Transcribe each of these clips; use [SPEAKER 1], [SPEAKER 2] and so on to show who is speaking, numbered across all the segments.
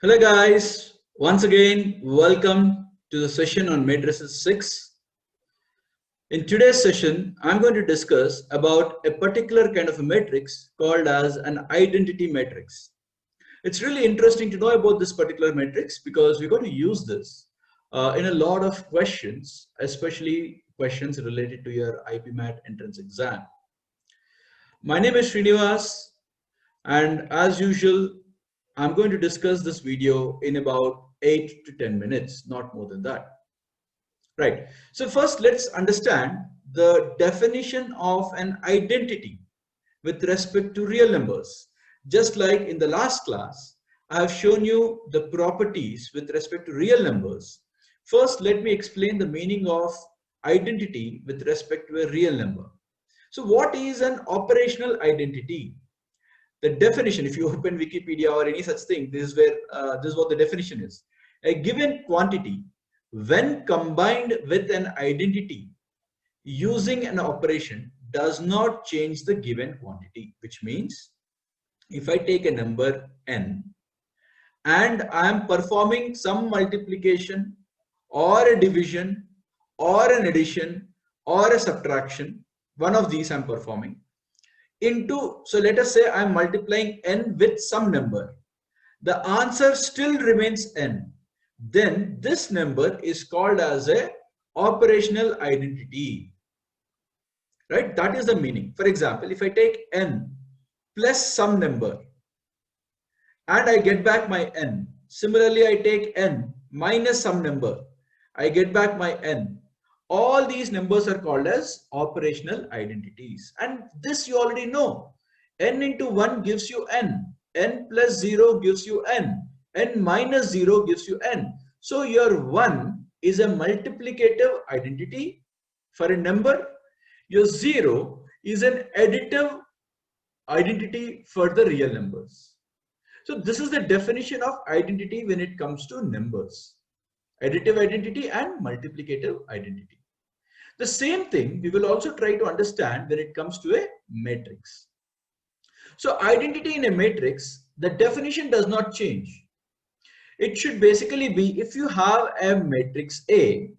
[SPEAKER 1] Hello guys, once again welcome to the session on Matrices 6. In today's session, I'm going to discuss about a particular kind of a matrix called as an identity matrix. It's really interesting to know about this particular matrix because we're going to use this in a lot of questions, especially questions related to your IPMAT entrance exam. My name is Srinivas, and as usual, I'm going to discuss this video in about 8 to 10 minutes, not more than that. Right. So first, let's understand the definition of an identity with respect to real numbers. Just like in the last class, I have shown you the properties with respect to real numbers. First, let me explain the meaning of identity with respect to a real number. So what is an operational identity? The definition, if you open Wikipedia or any such thing, this is where this is what the definition is. A given quantity, when combined with an identity using an operation, does not change the given quantity, which means if I take a number n and I am performing some multiplication or a division or an addition or a subtraction, one of these I'm performing, into, so let us say I'm multiplying n with some number, the answer still remains n, then this number is called as a operational identity, right? That is the meaning. For example, if I take n plus some number and I get back my n, similarly I take n minus some number, I get back my n. All these numbers are called as operational identities, and this you already know. N into 1 gives you n, n plus 0 gives you n minus 0 gives you n. So your 1 is a multiplicative identity for a number, your 0 is an additive identity for the real numbers. So this is the definition of identity when it comes to numbers: additive identity and multiplicative identity. The same thing we will also try to understand when it comes to a matrix. So identity in a matrix, the definition does not change. It should basically be, if you have a matrix A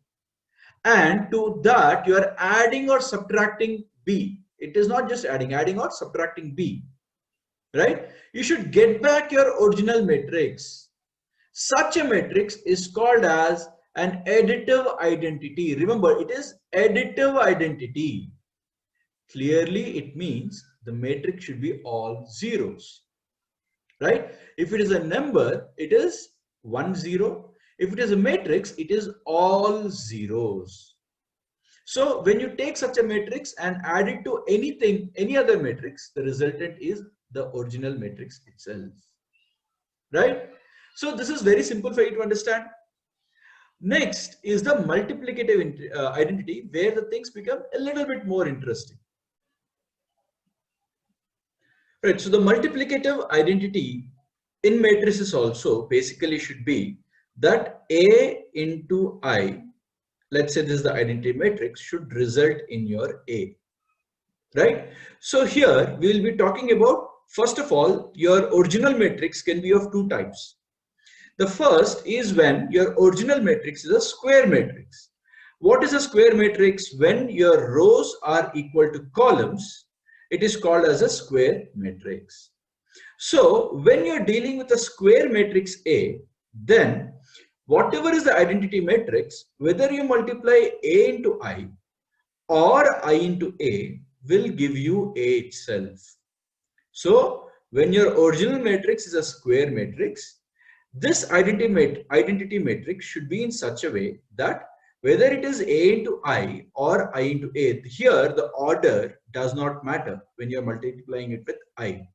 [SPEAKER 1] and to that you are adding or subtracting B, it is not just adding or subtracting B, right? You should get back your original matrix. Such a matrix is called as an additive identity. Remember, it is additive identity. Clearly, it means the matrix should be all zeros, right? If it is a number, it is 1 0. If it is a matrix, it is all zeros. So when you take such a matrix and add it to anything, any other matrix, the resultant is the original matrix itself, right? So this is very simple for you to understand. Next is the multiplicative identity, where the things become a little bit more interesting. Right, so the multiplicative identity in matrices also basically should be that A into I, let's say this is the identity matrix, should result in your A, right? So here we will be talking about, first of all, your original matrix can be of two types. The first is when your original matrix is a square matrix. What is a square matrix? When your rows are equal to columns, it is called as a square matrix. So when you're dealing with a square matrix A, then whatever is the identity matrix, whether you multiply A into I or I into A, will give you A itself. So when your original matrix is a square matrix, this identity matrix should be in such a way that whether it is A into I or I into A, here the order does not matter when you're multiplying it with I.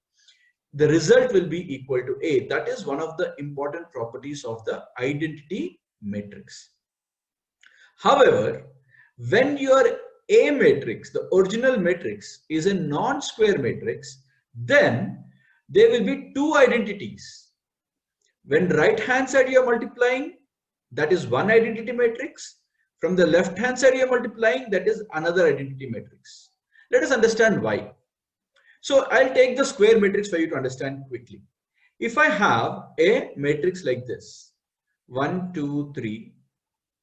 [SPEAKER 1] The result will be equal to A. That is one of the important properties of the identity matrix. However, when your A matrix, the original matrix, is a non-square matrix, then there will be two identities. When right hand side you are multiplying, that is one identity matrix. From the left hand side you are multiplying, that is another identity matrix. Let us understand why. So I'll take the square matrix for you to understand quickly. If I have a matrix like this, 1, 2, 3,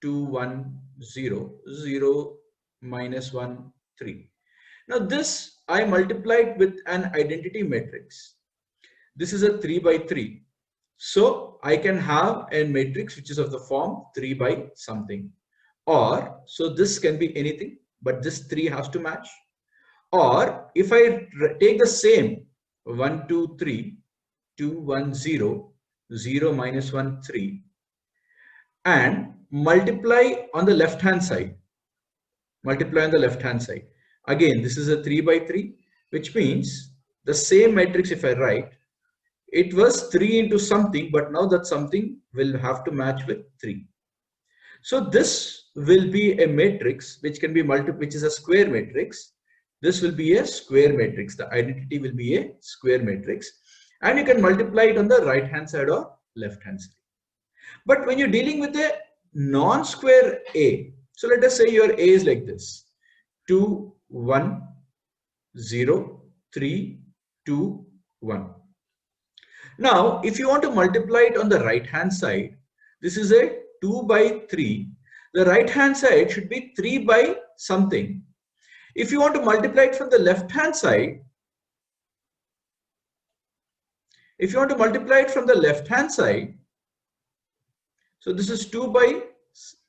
[SPEAKER 1] 2, 1, 0, 0, minus 1, 3. Now this I multiplied with an identity matrix. This is a 3 by 3. So I can have a matrix which is of the form 3 by something. Or, so this can be anything, but this 3 has to match. Or if I take the same 1, 2, 3, 2, 1, 0, 0, minus 1, 3, and multiply on the left hand side. Multiply on the left hand side. Again, this is a 3 by 3, which means the same matrix if I write, it was 3 into something, but now that something will have to match with 3. So this will be a matrix which can be which is a square matrix. This will be a square matrix. The identity will be a square matrix, and you can multiply it on the right hand side or left hand side. But when you're dealing with a non-square A, so let us say your A is like this: 2, 1, 0, 3, 2, 1. Now, if you want to multiply it on the right hand side, this is a 2 by 3. The right hand side should be 3 by something. If you want to multiply it from the left hand side, if you want to multiply it from the left hand side, so this is 2 by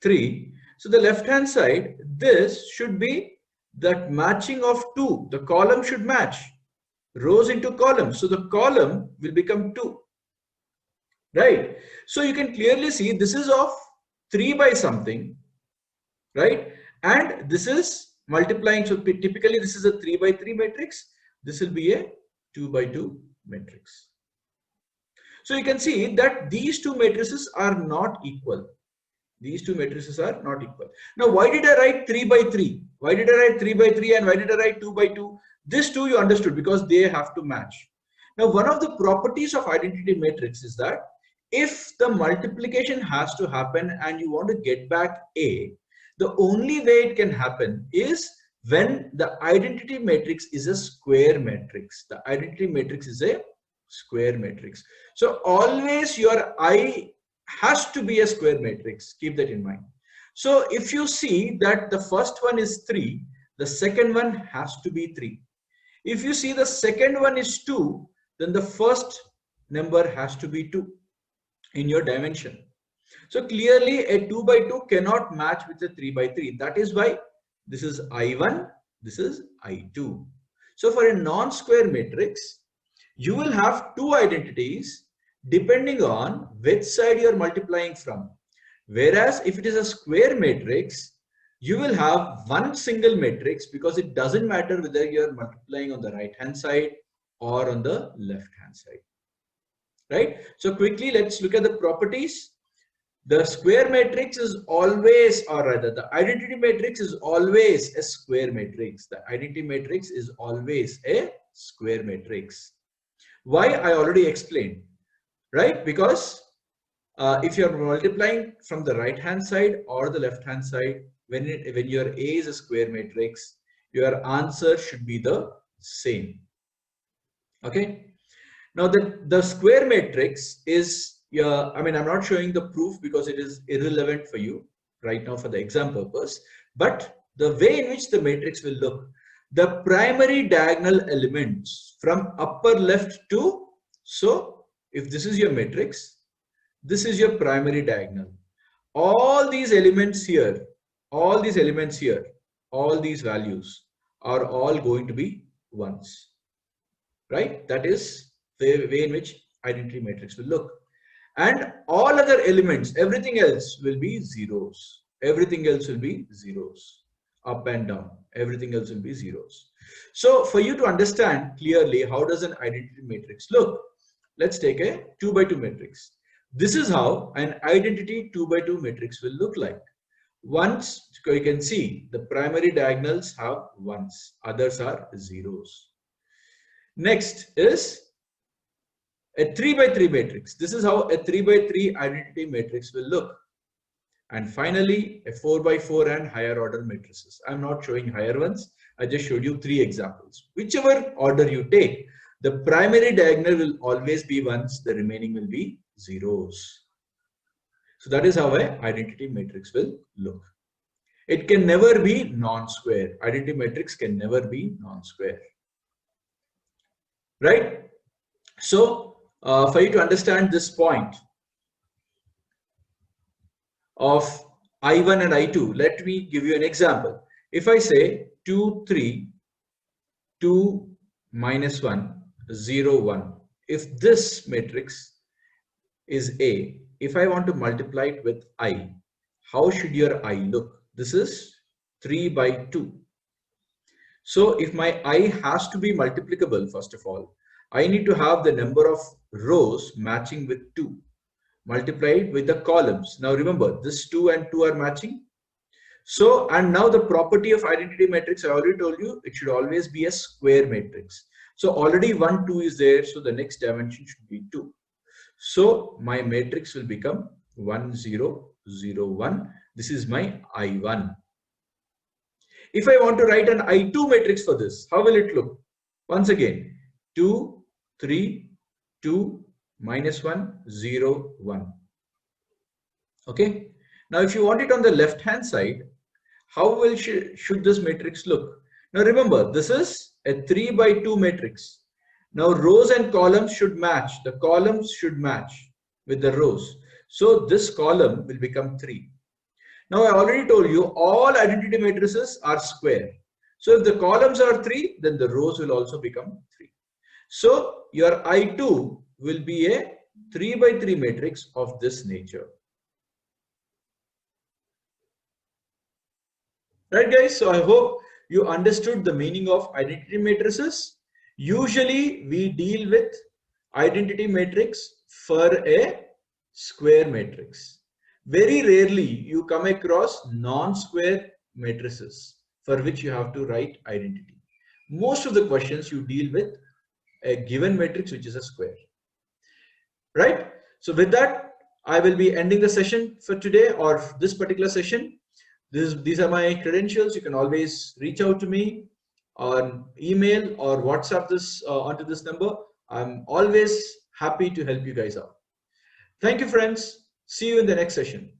[SPEAKER 1] 3. So the left hand side, this should be that matching of 2. The column should match. Rows into columns. So the column will become 2. Right? So you can clearly see this is of 3 by something. Right? And this is multiplying. So typically this is a 3 by 3 matrix. This will be a 2 by 2 matrix. So you can see that these two matrices are not equal. These two matrices are not equal. Now, why did I write 3 by 3? Why did I write 3 by 3 and why did I write 2 by 2? This two you understood because they have to match. Now, one of the properties of identity matrix is that if the multiplication has to happen and you want to get back A, the only way it can happen is when the identity matrix is a square matrix. The identity matrix is a square matrix. So always your I has to be a square matrix. Keep that in mind. So if you see that the first one is 3, the second one has to be 3. If you see the second one is 2, then the first number has to be 2 in your dimension. So clearly a 2 by 2 cannot match with a 3 by 3. That is why this is I1, this is I2. So for a non-square matrix, you will have two identities depending on which side you are multiplying from. Whereas if it is a square matrix, you will have one single matrix because it doesn't matter whether you are multiplying on the right hand side or on the left hand side. Right? So quickly let's look at the properties. The square matrix is always, or rather the identity matrix is always a square matrix. The identity matrix is always a square matrix. Why? I already explained, right? Because if you are multiplying from the right hand side or the left hand side, when your A is a square matrix, your answer should be the same. Okay. Now the square matrix is, I mean, I'm not showing the proof because it is irrelevant for you right now for the exam purpose, but the way in which the matrix will look, the primary diagonal elements from upper left to, so if this is your matrix, this is your primary diagonal. All these elements here, all these elements here, all these values are all going to be ones, right? That is the way in which identity matrix will look. And all other elements, everything else will be zeros. Everything else will be zeros. Up and down, everything else will be zeros. So for you to understand clearly how does an identity matrix look, let's take a 2 by 2 matrix. This is how an identity 2 by 2 matrix will look like. Once you can see the primary diagonals have ones, others are zeros. Next is a 3 by 3 matrix. This is how a 3 by 3 identity matrix will look. And finally, a 4 by 4 and higher order matrices. I'm not showing higher ones. I just showed you 3 examples. Whichever order you take, The primary diagonal will always be ones, the remaining will be zeros. So that is how an identity matrix will look. It can never be non-square. Identity matrix can never be non-square. Right? So, for you to understand this point of I1 and I2, let me give you an example. If I say 2, 3, 2, minus 1, 0, 1. If this matrix is A, if I want to multiply it with I, how should your I look? This is 3 by 2. So if my I has to be multiplicable, first of all, I need to have the number of rows matching with 2, multiplied with the columns. Now remember, this 2 and 2 are matching. So, and now the property of identity matrix, I already told you, it should always be a square matrix. So already 1, 2 is there. So the next dimension should be 2. So my matrix will become 1, 0, 0, 1. This is my I1. If I want to write an I2 matrix for this, how will it look? Once again, 2, 3, 2, minus 1, 0, 1. Okay. Now, if you want it on the left hand side, how will should this matrix look? Now remember, this is a 3 by 2 matrix. Now rows and columns should match. The columns should match with the rows. So this column will become 3. Now I already told you all identity matrices are square. So if the columns are 3, then the rows will also become 3. So your I2 will be a 3 by 3 matrix of this nature. Right guys, so I hope you understood the meaning of identity matrices. Usually we deal with identity matrix for a square matrix. Very rarely you come across non-square matrices for which you have to write identity. Most of the questions you deal with a given matrix which is a square. Right? So with that, I will be ending the session for today or this particular session. These are my credentials. You can always reach out to me on email or WhatsApp this onto this number. I'm always happy to help you guys out. Thank you, friends. See you in the next session.